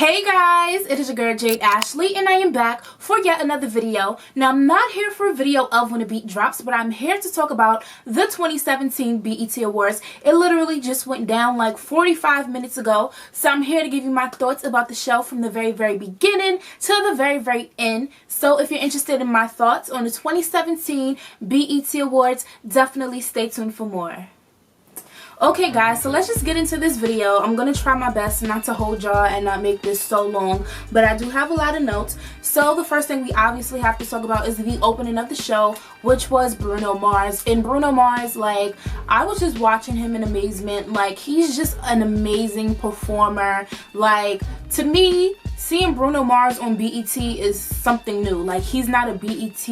Hey guys, it is your girl Jade Ashley and I am back for yet another video. Now I'm not here for a video of when a beat drops, but I'm here to talk about the 2017 BET Awards. It literally just went down like 45 minutes ago, so I'm here to give you my thoughts about the show from the very beginning to the very end. So if you're interested in my thoughts on the 2017 BET Awards, definitely stay tuned for more. Okay guys, so let's just get into this video. I'm going to try my best not to hold y'all and not make this so long, but I do have a lot of notes. So the first thing we obviously have to talk about is the opening of the show, which was Bruno Mars. And Bruno Mars, like, I was just watching him in amazement. Like, he's just an amazing performer. Like, to me, seeing Bruno Mars on BET is something new. Like, he's not a BET,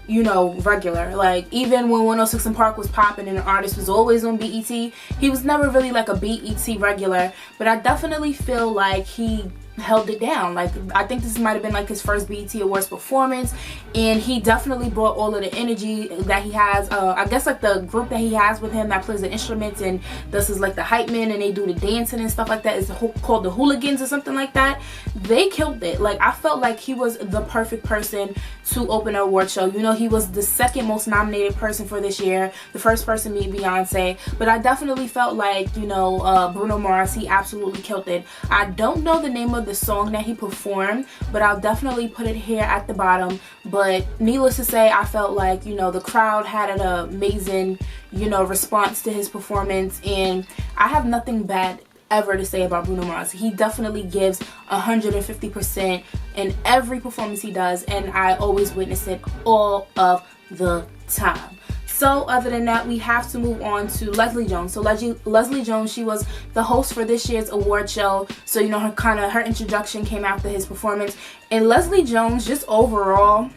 you know, regular. Like, even when 106 & Park was popping and an artist was always on BET, he was never really like a BET regular, but I definitely feel like he held it down. Like, I think this might have been like his first BET Awards performance, and he definitely brought all of the energy that he has. I guess like the group that he has with him that plays the instruments and this is like the hype men and they do the dancing and stuff like that is called the Hooligans or something like that. They killed it. Like, I felt like he was the perfect person to open an award show. You know, he was the second most nominated person for this year, the first person being Beyonce, but I definitely felt like, you know, Bruno Mars, he absolutely killed it. I don't know the name of the song that he performed, but I'll definitely put it here at the bottom. But needless to say, I felt like, you know, the crowd had an amazing, you know, response to his performance, and I have nothing bad ever to say about Bruno Mars. He definitely gives 150% in every performance he does, and I always witness it all of the time. So other than that, we have to move on to Leslie Jones. So Leslie Jones, she was the host for this year's award show. So, you know, her introduction came after his performance. And Leslie Jones, just overall,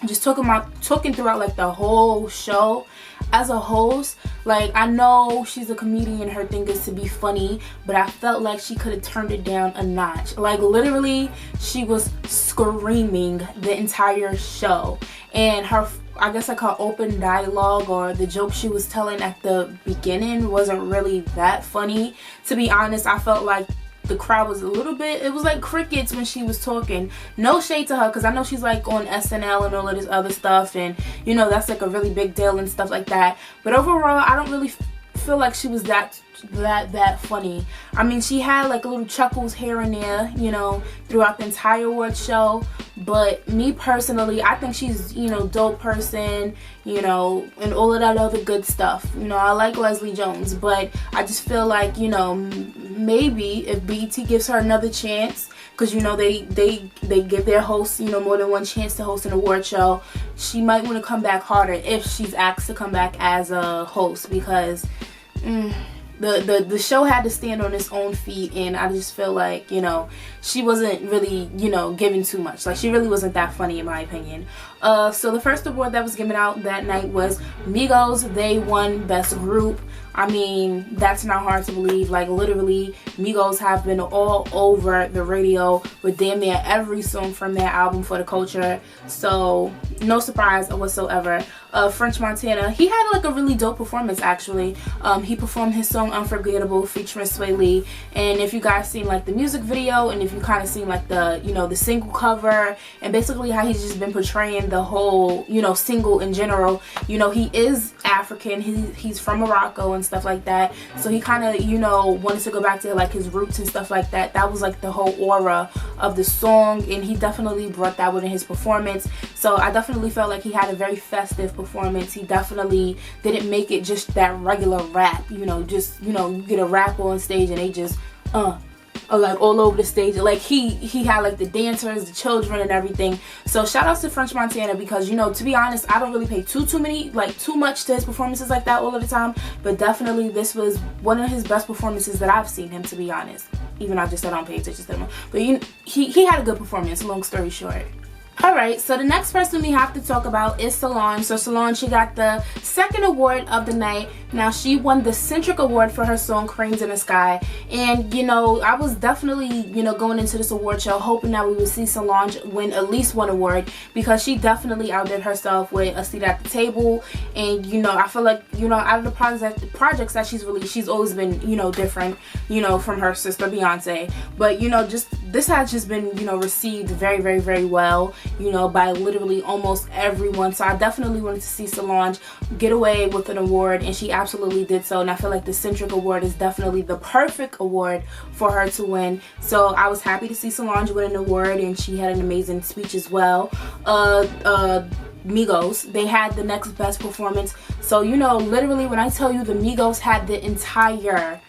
just talking throughout like the whole show as a host. Like, I know she's a comedian, her thing is to be funny, but I felt like she could have turned it down a notch. Like, literally, she was screaming the entire show. And her, I guess like her open dialogue or the joke she was telling at the beginning wasn't really that funny. To be honest, I felt like the crowd was a little bit, it was like crickets when she was talking. No shade to her, because I know she's like on SNL and all of this other stuff, and you know, that's like a really big deal and stuff like that. But overall, I don't really feel like she was that funny. I mean, she had like little chuckles here and there, you know, throughout the entire award show. But me personally, I think she's, you know, dope person, you know, and all of that other good stuff. You know, I like Leslie Jones, but I just feel like, you know, maybe if BET gives her another chance, because, you know, they give their hosts, you know, more than one chance to host an award show, she might want to come back harder if she's asked to come back as a host, because the show had to stand on its own feet, and I just feel like, you know, she wasn't really, you know, giving too much. Like, she really wasn't that funny in my opinion. So the first award that was given out that night was Migos. They won Best Group. I mean, that's not hard to believe. Like, literally, Migos have been all over the radio with damn near every song from their album For the Culture. So, no surprise whatsoever. French Montana, he had like a really dope performance actually. He performed his song Unforgettable featuring Sway Lee. And if you guys seen like the music video, and if you kind of seen like the, you know, the single cover, and basically how he's just been portraying the whole, you know, single in general, you know, he is African. He's from Morocco and stuff like that. So he kind of, you know, wanted to go back to like his roots and stuff like that. That was like the whole aura of the song, and he definitely brought that within his performance. So I definitely felt like he had a very festive performance. He definitely didn't make it just that regular rap, you know, just, you know, you get a rapper on stage and they just like all over the stage. Like, he had like the dancers, the children and everything. So shout outs to French Montana, because, you know, to be honest, I don't really pay too much to his performances like that all of the time, but definitely this was one of his best performances that I've seen him, to be honest. Even I just said I don't pay attention to him, but he had a good performance, long story short. Alright, so the next person we have to talk about is Solange. So Solange, she got the second award of the night. Now, she won the Centric Award for her song Cranes in the Sky. And, you know, I was definitely, you know, going into this award show hoping that we would see Solange win at least one award, because she definitely outdid herself with A Seat at the Table. And, you know, I feel like, you know, out of the projects that she's released, she's always been, you know, different, you know, from her sister Beyonce. But, you know, just this has just been, you know, received very, very, very well, you know, by literally almost everyone. So I definitely wanted to see Solange get away with an award, and she absolutely did so. And I feel like the Centric Award is definitely the perfect award for her to win. So I was happy to see Solange win an award, and she had an amazing speech as well. Migos, they had the next best performance. So, you know, literally when I tell you the Migos had the entire,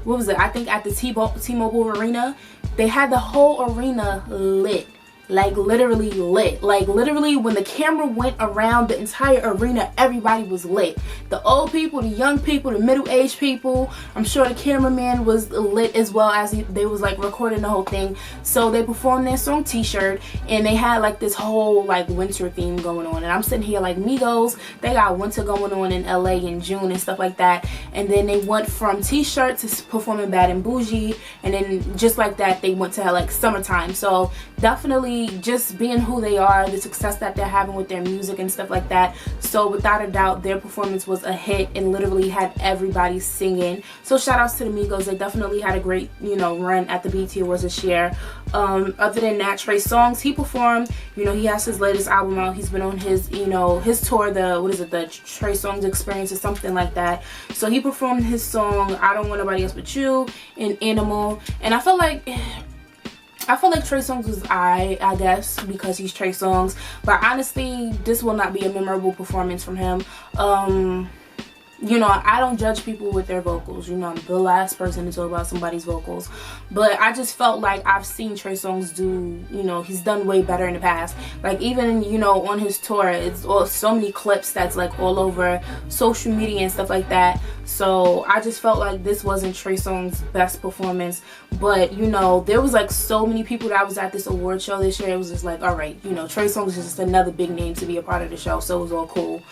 what was it, I think at the T-Mobile Arena, they had the whole arena lit. Like literally lit. Like literally when the camera went around the entire arena, everybody was lit. The old people, the young people, the middle-aged people. I'm sure the cameraman was lit as well, as they was like recording the whole thing. So they performed their song T-Shirt, and they had like this whole like winter theme going on. And I'm sitting here like, Migos, they got winter going on in LA in June and stuff like that. And then they went from T-Shirt to performing Bad and Bougie, and then just like that they went to like summertime. So definitely just being who they are, the success that they're having with their music and stuff like that. So without a doubt, their performance was a hit and literally had everybody singing. So shout outs to the Migos. They definitely had a great, you know, run at the BET Awards this year. Other than that, Trey Songz, he performed. You know, he has his latest album out. He's been on his, you know, his tour, the, what is it, the Trey Songz Experience or something like that. So he performed his song I Don't Want Nobody Else But You and Animal. And I feel like Trey Songz was I guess, because he's Trey Songz. But honestly, this will not be a memorable performance from him. You know, I don't judge people with their vocals. You know, I'm the last person to talk about somebody's vocals. But I just felt like I've seen Trey Songz do, you know, he's done way better in the past. Like even, you know, on his tour, it's so many clips that's like all over social media and stuff like that. So I just felt like this wasn't Trey Songz' best performance. But, you know, there was like so many people that was at this award show this year. It was just like, all right, you know, Trey Songz is just another big name to be a part of the show. So it was all cool.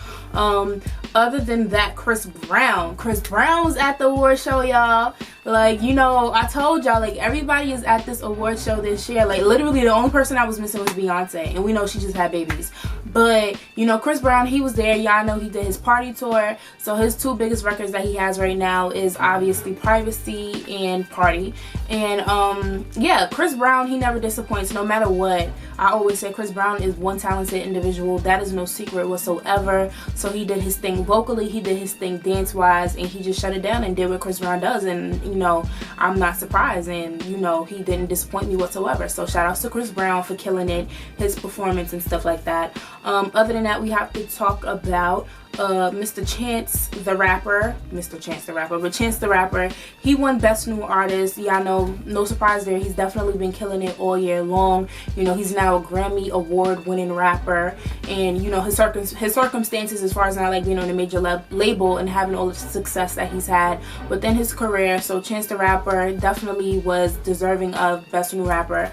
Other than that, Chris Brown was at the award show, y'all. Like, you know, I told y'all, like, everybody is at this award show this year. Like, literally the only person I was missing was Beyoncé, and we know she just had babies. But, you know, Chris Brown, he was there. Y'all know he did his party tour. So his two biggest records that he has right now is obviously Privacy and Party. And yeah, Chris Brown, he never disappoints no matter what. I always say Chris Brown is one talented individual. That is no secret whatsoever. So he did his thing vocally, he did his thing dance-wise, and he just shut it down and did what Chris Brown does. And, you know, I'm not surprised. And, you know, he didn't disappoint me whatsoever. So shout outs to Chris Brown for killing it, his performance and stuff like that. Other than that, we have to talk about Mr. Chance the Rapper, but Chance the Rapper, he won Best New Artist. Y'all know, no surprise there, he's definitely been killing it all year long. You know, he's now a Grammy award winning rapper, and you know, his circumstances as far as not like being on a major label and having all the success that he's had within his career. So Chance the Rapper definitely was deserving of Best New Rapper.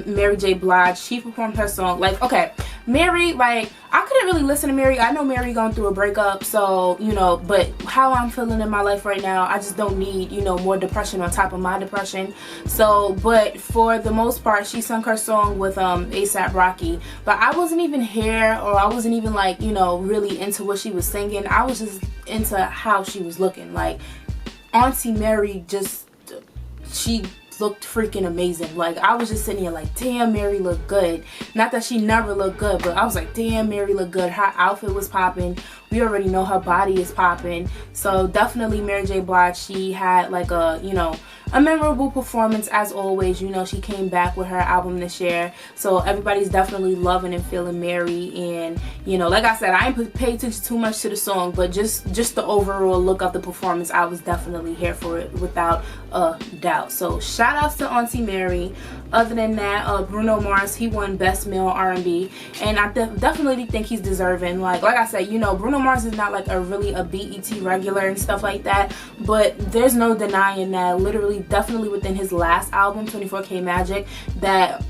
Mary J. Blige, she performed her song. Like, okay, Mary, like, I couldn't really listen to Mary. I know Mary going through a breakup, so, you know, but how I'm feeling in my life right now, I just don't need, you know, more depression on top of my depression. So, but for the most part, she sung her song with A$AP Rocky. But I wasn't even here, or I wasn't even, like, you know, really into what she was singing. I was just into how she was looking. Like, Auntie Mary just, she looked freaking amazing. Like, I was just sitting here like, damn, Mary looked good. Not that she never looked good, but I was like, damn, Mary looked good. Her outfit was popping. We already know her body is popping. So definitely Mary J. Blige, she had like a, you know, a memorable performance as always. You know, she came back with her album this year, so everybody's definitely loving and feeling Mary. And, you know, like I said, I ain't paid attention too much to the song, but just the overall look of the performance, I was definitely here for it without a doubt. So shout outs to Auntie Mary. Other than that, Bruno Mars, he won Best Male R&B, and I definitely think he's deserving. Like I said, you know, Bruno Mars is not like a BET regular and stuff like that, but there's no denying that literally, definitely within his last album, 24K Magic, that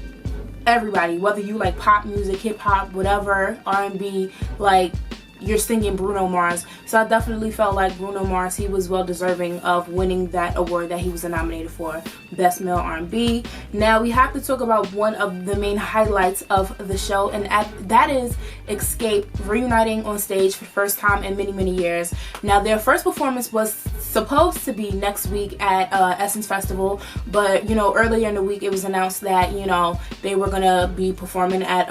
everybody, whether you like pop music, hip hop, whatever, R&B, like, you're singing Bruno Mars. So I definitely felt like Bruno Mars, he was well deserving of winning that award that he was nominated for, Best Male R&B. Now we have to talk about one of the main highlights of the show, and that is Xscape reuniting on stage for the first time in many years. Now their first performance was supposed to be next week at Essence Festival, but you know, earlier in the week it was announced that, you know, they were gonna be performing at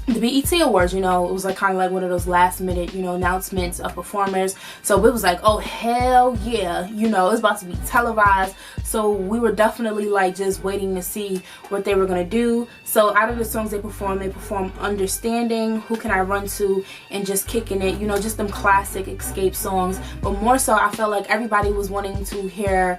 the BET Awards. You know, it was like kind of like one of those last minute, you know, announcements of performers. So it was like, oh hell yeah, you know, it's about to be televised. So we were definitely like just waiting to see what they were gonna do. So out of the songs they performed Understanding, Who Can I Run To, and Just Kicking It, you know, just them classic Xscape songs. But more so, I felt like everybody was wanting to hear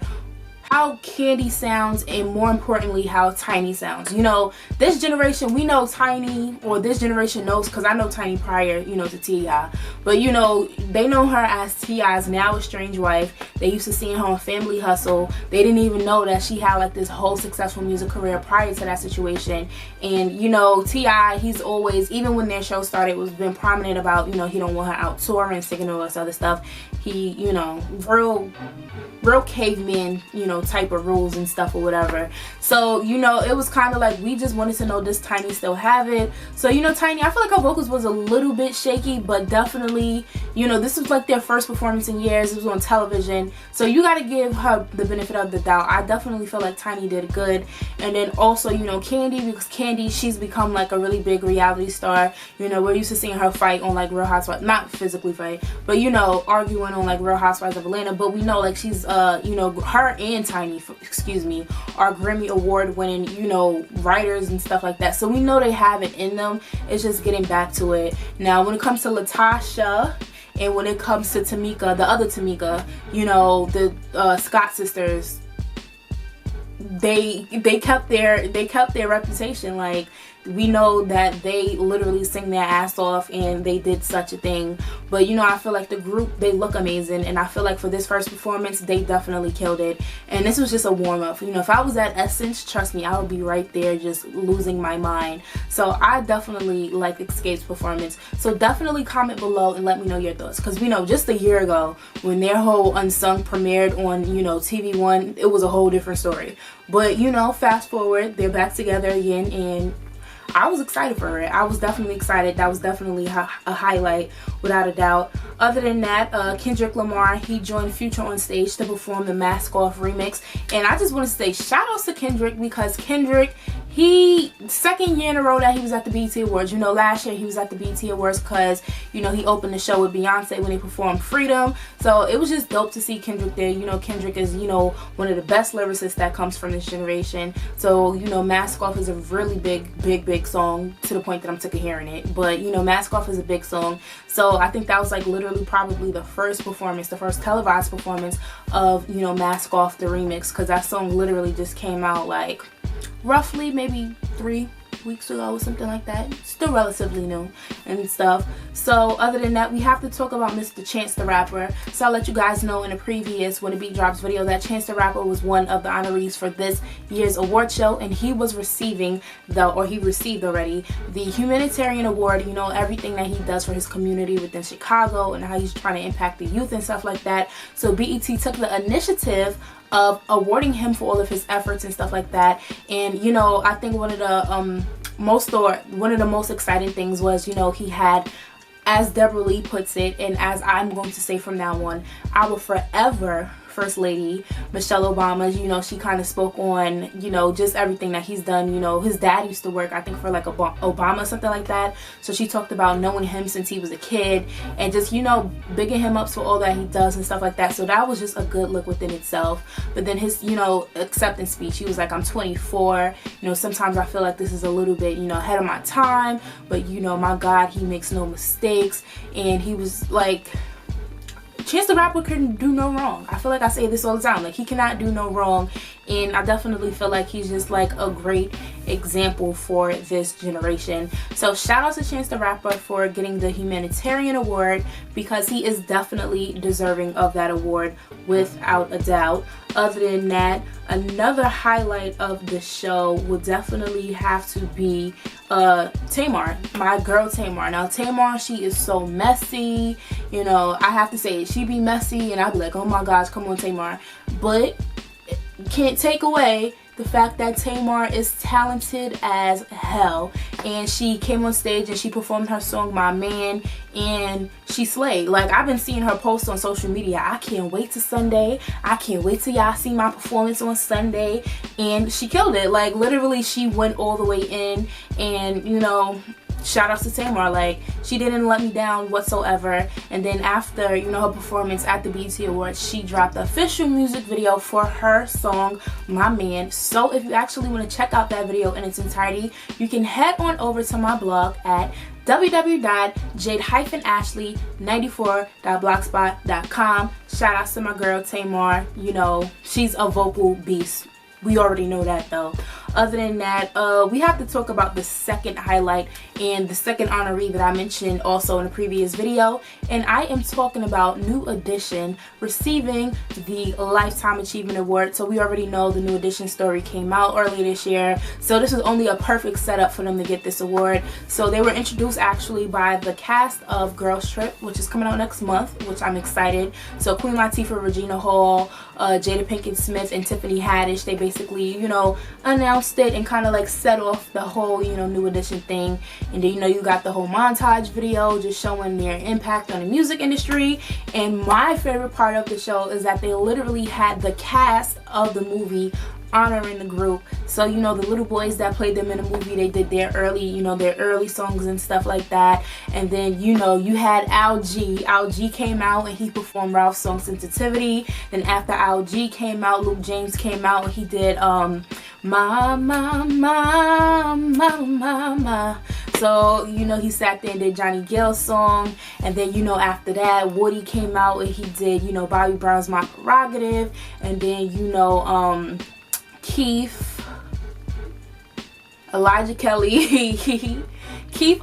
how Kandi sounds, and more importantly how Tiny sounds. You know, this generation, we know Tiny, or this generation knows, because I know Tiny prior, you know, to T.I. But you know, they know her as T.I.'s now estranged wife. They used to seeing her on Family Hustle. They didn't even know that she had like this whole successful music career prior to that situation. And you know, T.I., he's always, even when their show started, was been prominent about, you know, he don't want her out touring, singing, all this other stuff. He, you know, real caveman, you know, type of rules and stuff or whatever. So you know, it was kind of like we just wanted to know, does Tiny still have it? So you know, Tiny, I feel like her vocals was a little bit shaky, but definitely, you know, this was like their first performance in years. It was on television, so you got to give her the benefit of the doubt. I definitely feel like Tiny did good. And then also, you know, Kandi, because Kandi, she's become like a really big reality star. You know, we're used to seeing her fight on like Real Housewives, not physically fight, but you know, arguing on like Real Housewives of Atlanta. But we know like she's you know, her and Tiny, excuse me, are Grammy Award winning, you know, writers and stuff like that. So we know they have it in them. It's just getting back to it. Now when it comes to Latasha, and when it comes to Tamika, the other Tamika, you know, the Scott sisters, they kept their reputation. Like, we know that they literally sing their ass off and they did such a thing. But you know, I feel like the group, they look amazing, and I feel like for this first performance they definitely killed it. And this was just a warm-up. You know, if I was at Essence, trust me, I would be right there just losing my mind. So I definitely like Xscape's performance. So definitely comment below and let me know your thoughts, because we know just a year ago when their whole Unsung premiered on, you know, TV One, it was a whole different story. But you know, fast forward, they're back together again, and I was excited for it. I was definitely excited. That was definitely a highlight, without a doubt. Other than that, Kendrick Lamar, he joined Future on stage to perform the Mask Off remix. And I just want to say shout outs to Kendrick, because Kendrick, he, second year in a row that he was at the BET Awards. You know, last year he was at the BET Awards because, you know, he opened the show with Beyoncé when they performed Freedom. So it was just dope to see Kendrick there. You know, Kendrick is, you know, one of the best lyricists that comes from this generation. So, you know, Mask Off is a really big song, to the point that I'm sick of hearing it. But, you know, Mask Off is a big song. So I think that was like literally probably the first performance, the first televised performance of, you know, Mask Off the remix, because that song literally just came out like roughly maybe 3 weeks ago or something like that. Still relatively new and stuff. So other than that, we have to talk about Mr. Chance the Rapper. So I'll let you guys know in a previous When the Beat Drops video that Chance the Rapper was one of the honorees for this year's award show, and he was receiving he received already the humanitarian award. You know, everything that he does for his community within Chicago and how he's trying to impact the youth and stuff like that. So BET took the initiative of awarding him for all of his efforts and stuff like that. And you know, I think one of the most exciting things was, you know, he had, as Deborah Lee puts it, and as I'm going to say from now on, our forever First Lady Michelle Obama, you know, she kind of spoke on, you know, just everything that he's done. You know, his dad used to work, I think, for like Obama, something like that. So she talked about knowing him since he was a kid and just, you know, bigging him up for all that he does and stuff like that. So that was just a good look within itself. But then his, you know, acceptance speech, he was like, I'm 24. You know, sometimes I feel like this is a little bit, you know, ahead of my time, but you know, my God, he makes no mistakes. And he was like, Chance the Rapper can do no wrong. I feel like I say this all the time. Like, he cannot do no wrong. And I definitely feel like he's just like a great example for this generation. So shout out to Chance the Rapper for getting the humanitarian award, because he is definitely deserving of that award without a doubt. Other than that, another highlight of the show would definitely have to be Tamar, my girl Tamar. Now Tamar, she is so messy, you know, I have to say it, she be messy and I'll be like, oh my gosh, come on Tamar, but can't take away the fact that Tamar is talented as hell, and she came on stage and she performed her song My Man, and she slayed. Like, I've been seeing her post on social media. I can't wait to Sunday. I can't wait till y'all see my performance on Sunday. And she killed it. Like, literally she went all the way in, and you know, shout out to Tamar. Like, she didn't let me down whatsoever. And then after, you know, her performance at the BET Awards, she dropped the official music video for her song My Man. So if you actually want to check out that video in its entirety, you can head on over to my blog at www.jade-ashley94.blogspot.com. Shout out to my girl Tamar. You know, she's a vocal beast. We already know that though. Other than that, we have to talk about the second highlight and the second honoree that I mentioned also in a previous video, and I am talking about New Edition receiving the Lifetime Achievement Award. So we already know the New Edition story came out earlier this year, so this is only a perfect setup for them to get this award. So they were introduced actually by the cast of Girls Trip, which is coming out next month, which I'm excited. So Queen Latifah, Regina Hall, Jada Pinkett Smith, and Tiffany Haddish, they basically, you know, announced it and kind of like set off the whole, you know, New Edition thing. And then, you know, you got the whole montage video just showing their impact on the music industry. And my favorite part of the show is that they literally had the cast of the movie honoring the group. So, you know, the little boys that played them in the movie, they did their early, you know, their early songs and stuff like that. And then, you know, you had Al G. Al G came out and he performed Ralph's song Sensitivity. Then after Al G came out, Luke James came out and he did Ma. So, you know, he sat there and did Johnny Gill's song. And then, you know, after that, Woody came out and he did, you know, Bobby Brown's My Prerogative. And then, you know, Keith, Elijah Kelly,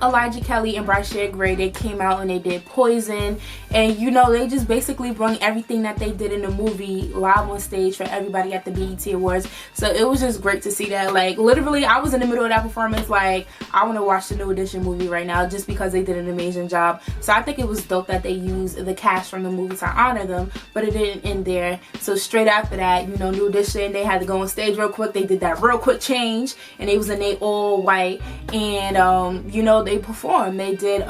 Elijah Kelly, and Brashear Gray, they came out and they did Poison. And, you know, they just basically brung everything that they did in the movie live on stage for everybody at the BET Awards. So it was just great to see that. Like, literally, I was in the middle of that performance. Like, I want to watch the New Edition movie right now just because they did an amazing job. So I think it was dope that they used the cast from the movie to honor them, but it didn't end there. So straight after that, you know, New Edition, they had to go on stage real quick. They did that real quick change, and they was in they all white. And, you know, they performed. They did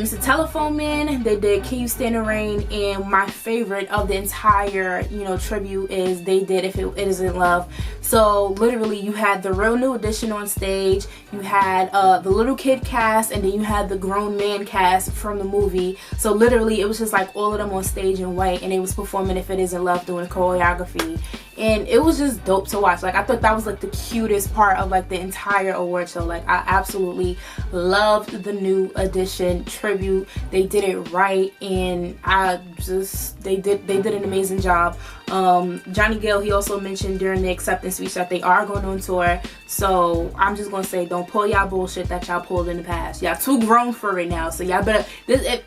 Mr. Telephone Man, they did Can You Stand the Rain, and my favorite of the entire, you know, tribute is they did If It Isn't Love. So literally you had the real New Edition on stage, you had the little kid cast, and then you had the grown man cast from the movie. So literally it was just like all of them on stage in white, and they was performing If It Isn't Love, doing choreography. And it was just dope to watch. Like, I thought that was like the cutest part of like the entire award show. Like, I absolutely loved the New Edition tribute. They did it right, and they did an amazing job. Johnny Gill, he also mentioned during the acceptance speech that they are going on tour. So I'm just gonna say, don't pull y'all bullshit that y'all pulled in the past. Y'all too grown for it now. So y'all better,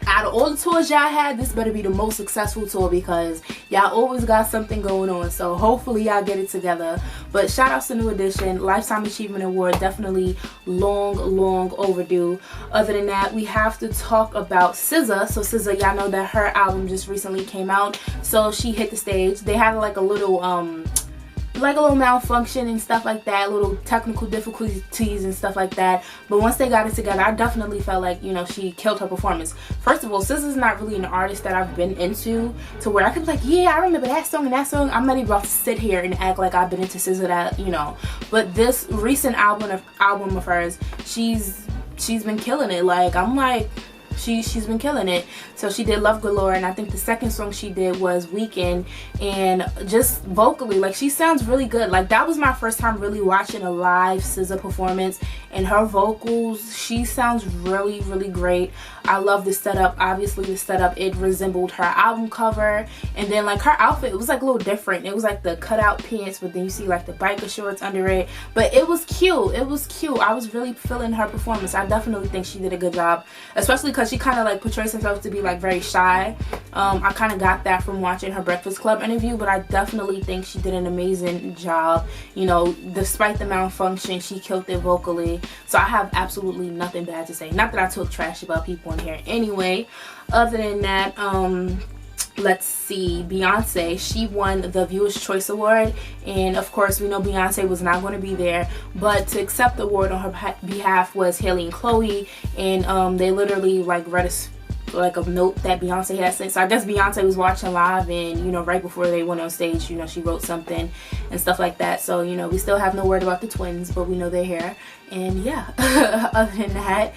out of all the tours y'all had, this better be the most successful tour, because y'all always got something going on. So hopefully y'all get it together. But shout outs to New Edition, Lifetime Achievement Award, definitely long overdue. Other than that, we have to talk about SZA. So SZA, y'all know that her album just recently came out. So she hit the stage. They had like a little malfunction and stuff like that, little technical difficulties and stuff like that. But once they got it together, I definitely felt like, you know, she killed her performance. First of all, SZA's not really an artist that I've been into to where I could be like, yeah, I remember that song and that song. I'm not even about to sit here and act like I've been into SZA, that, you know. But this recent album of hers, she's been killing it. Like, I'm like, she's been killing it. So she did Love Galore, and I think the second song she did was Weekend, and just vocally, like, she sounds really good. Like, that was my first time really watching a live SZA performance, and her vocals, she sounds really, really great. I love the setup. Obviously the setup, it resembled her album cover, and then like her outfit, it was like a little different. It was like the cutout pants, but then you see like the biker shorts under it, but it was cute. It was cute. I was really feeling her performance. I definitely think she did a good job, especially because she kind of like portrays herself to be like very shy. I kind of got that from watching her Breakfast Club interview, but I definitely think she did an amazing job. You know, despite the malfunction, she killed it vocally. So I have absolutely nothing bad to say. Not that I talk trash about people in here anyway. Other than that, let's see, Beyonce, she won the Viewer's Choice Award, and of course we know Beyonce was not going to be there, but to accept the award on her behalf was Haley and Chloe, and they literally like read a note that Beyonce had sent. So I guess Beyonce was watching live, and you know, right before they went on stage, you know, she wrote something and stuff like that. So you know, we still have no word about the twins, but we know they're here. And yeah, other than that,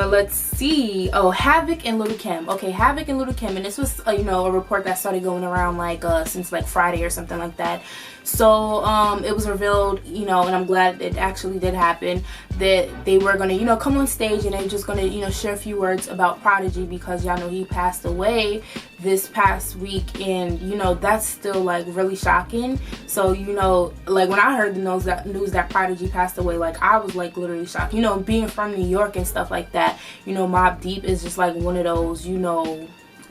let's see. Oh, Havoc and Little Kim. Okay, Havoc and Little Kim, and this was you know, a report that started going around like since like Friday or something like that. So it was revealed, you know, and I'm glad it actually did happen, that they were gonna, you know, come on stage and they're just gonna, you know, share a few words about Prodigy, because y'all know he passed away this past week, and you know, that's still like really shocking. So you know, like when I heard the news that Prodigy passed away, like I was like literally shocked. You know, being from New York and stuff like that, you know, Mobb Deep is just like one of those, you know,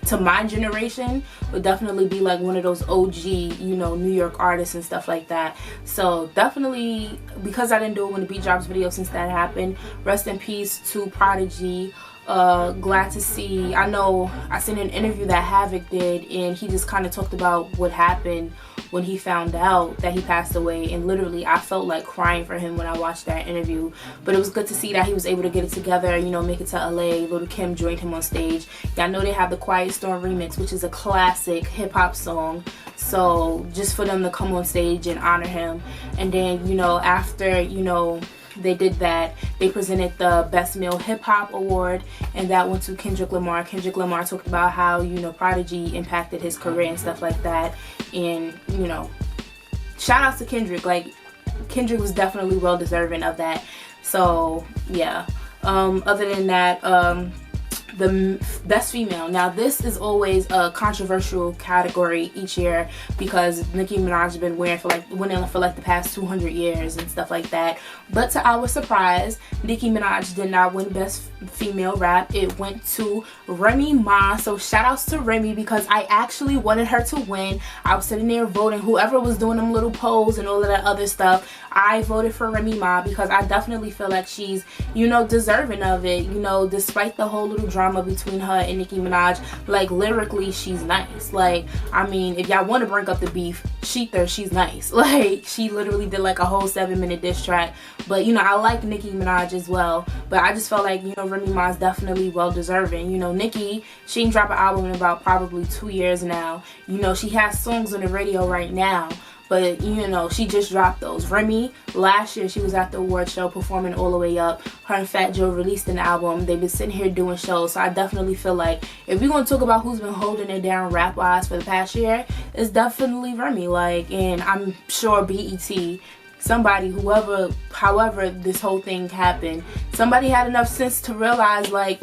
to my generation would definitely be like one of those OG, you know, New York artists and stuff like that. So definitely, because I didn't do it when the beat drops video since that happened, rest in peace to Prodigy. Glad to see. I know I seen an interview that Havoc did, and he just kind of talked about what happened when he found out that he passed away, and literally I felt like crying for him when I watched that interview. But it was good to see that he was able to get it together, you know, make it to LA. Little Kim joined him on stage. Y'all know they have the Quiet Storm remix, which is a classic hip-hop song. So just for them to come on stage and honor him, and then, you know, after, you know, they did that, they presented the Best Male Hip Hop Award, and that went to Kendrick Lamar. Kendrick Lamar talked about how, you know, Prodigy impacted his career and stuff like that, and you know, shout outs to Kendrick. Like, Kendrick was definitely well deserving of that. So yeah, other than that, the Best Female. Now this is always a controversial category each year, because Nicki Minaj has been winning for like the past 200 years and stuff like that. But to our surprise, Nicki Minaj did not win Best Female Rap. It went to Remy Ma. So shout outs to Remy, because I actually wanted her to win. I was sitting there voting, whoever was doing them little polls and all of that other stuff, I voted for Remy Ma, because I definitely feel like she's, you know, deserving of it. You know, despite the whole little drama between her and Nicki Minaj, like lyrically she's nice. Like, I mean, if y'all want to bring up the beef, she's nice. Like, she literally did like a whole 7-minute diss track. But you know, I like Nicki Minaj as well, but I just felt like, you know, Remy Ma is definitely well deserving. You know, Nicki, she didn't drop an album in about probably 2 years now. You know, she has songs on the radio right now, but you know, she just dropped those. Remy, last year she was at the award show performing All the Way Up. Her and Fat Joe released an album. They've been sitting here doing shows. So I definitely feel like if we're going to talk about who's been holding it down rap wise for the past year, it's definitely Remy. Like, and I'm sure BET, somebody, however this whole thing happened, somebody had enough sense to realize, like,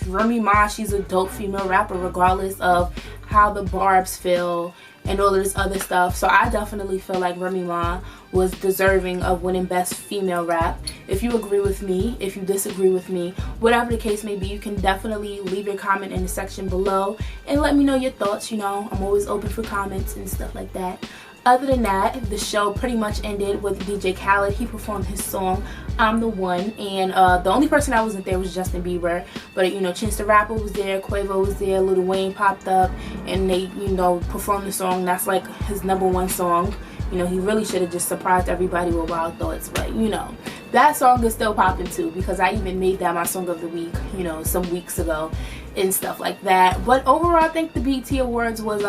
Remy Ma, she's a dope female rapper regardless of how the barbs feel and all of this other stuff. So I definitely feel like Remy Ma was deserving of winning Best Female Rap. If you agree with me, if you disagree with me, whatever the case may be, you can definitely leave your comment in the section below and let me know your thoughts. You know, I'm always open for comments and stuff like that. Other than that, the show pretty much ended with DJ Khaled. He performed his song, I'm the One, and the only person that wasn't there was Justin Bieber. But you know, Chance the Rapper was there, Quavo was there, Lil Wayne popped up, and they, you know, performed the song. That's like his #1 song. You know, he really should have just surprised everybody with Wild Thoughts, but you know, that song is still popping too, because I even made that my song of the week, you know, some weeks ago and stuff like that. But overall, I think the BET Awards was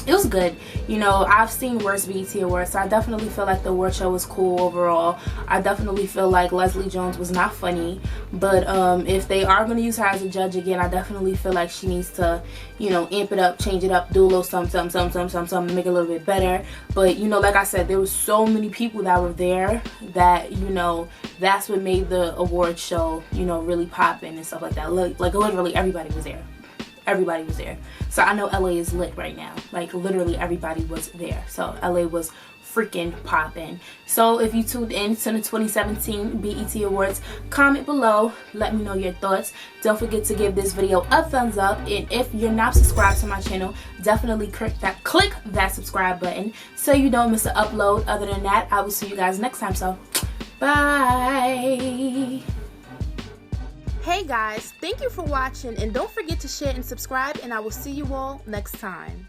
it was good. You know, I've seen worse BET Awards, so I definitely feel like the award show was cool overall. I definitely feel like Leslie Jones was not funny, but if they are going to use her as a judge again, I definitely feel like she needs to, you know, amp it up, change it up, do a little something, make it a little bit better. But, you know, like I said, there was so many people that were there that, you know, that's what made the award show, you know, really popping and stuff like that. Like literally everybody was there. Everybody was there. So I know LA is lit right now. Like literally everybody was there. So LA was freaking popping. So if you tuned in to the 2017 BET Awards, comment below, let me know your thoughts. Don't forget to give this video a thumbs up, and if you're not subscribed to my channel, definitely click that subscribe button so you don't miss an upload. Other than that, I will see you guys next time. So bye. Hey guys, thank you for watching, and don't forget to share and subscribe, and I will see you all next time.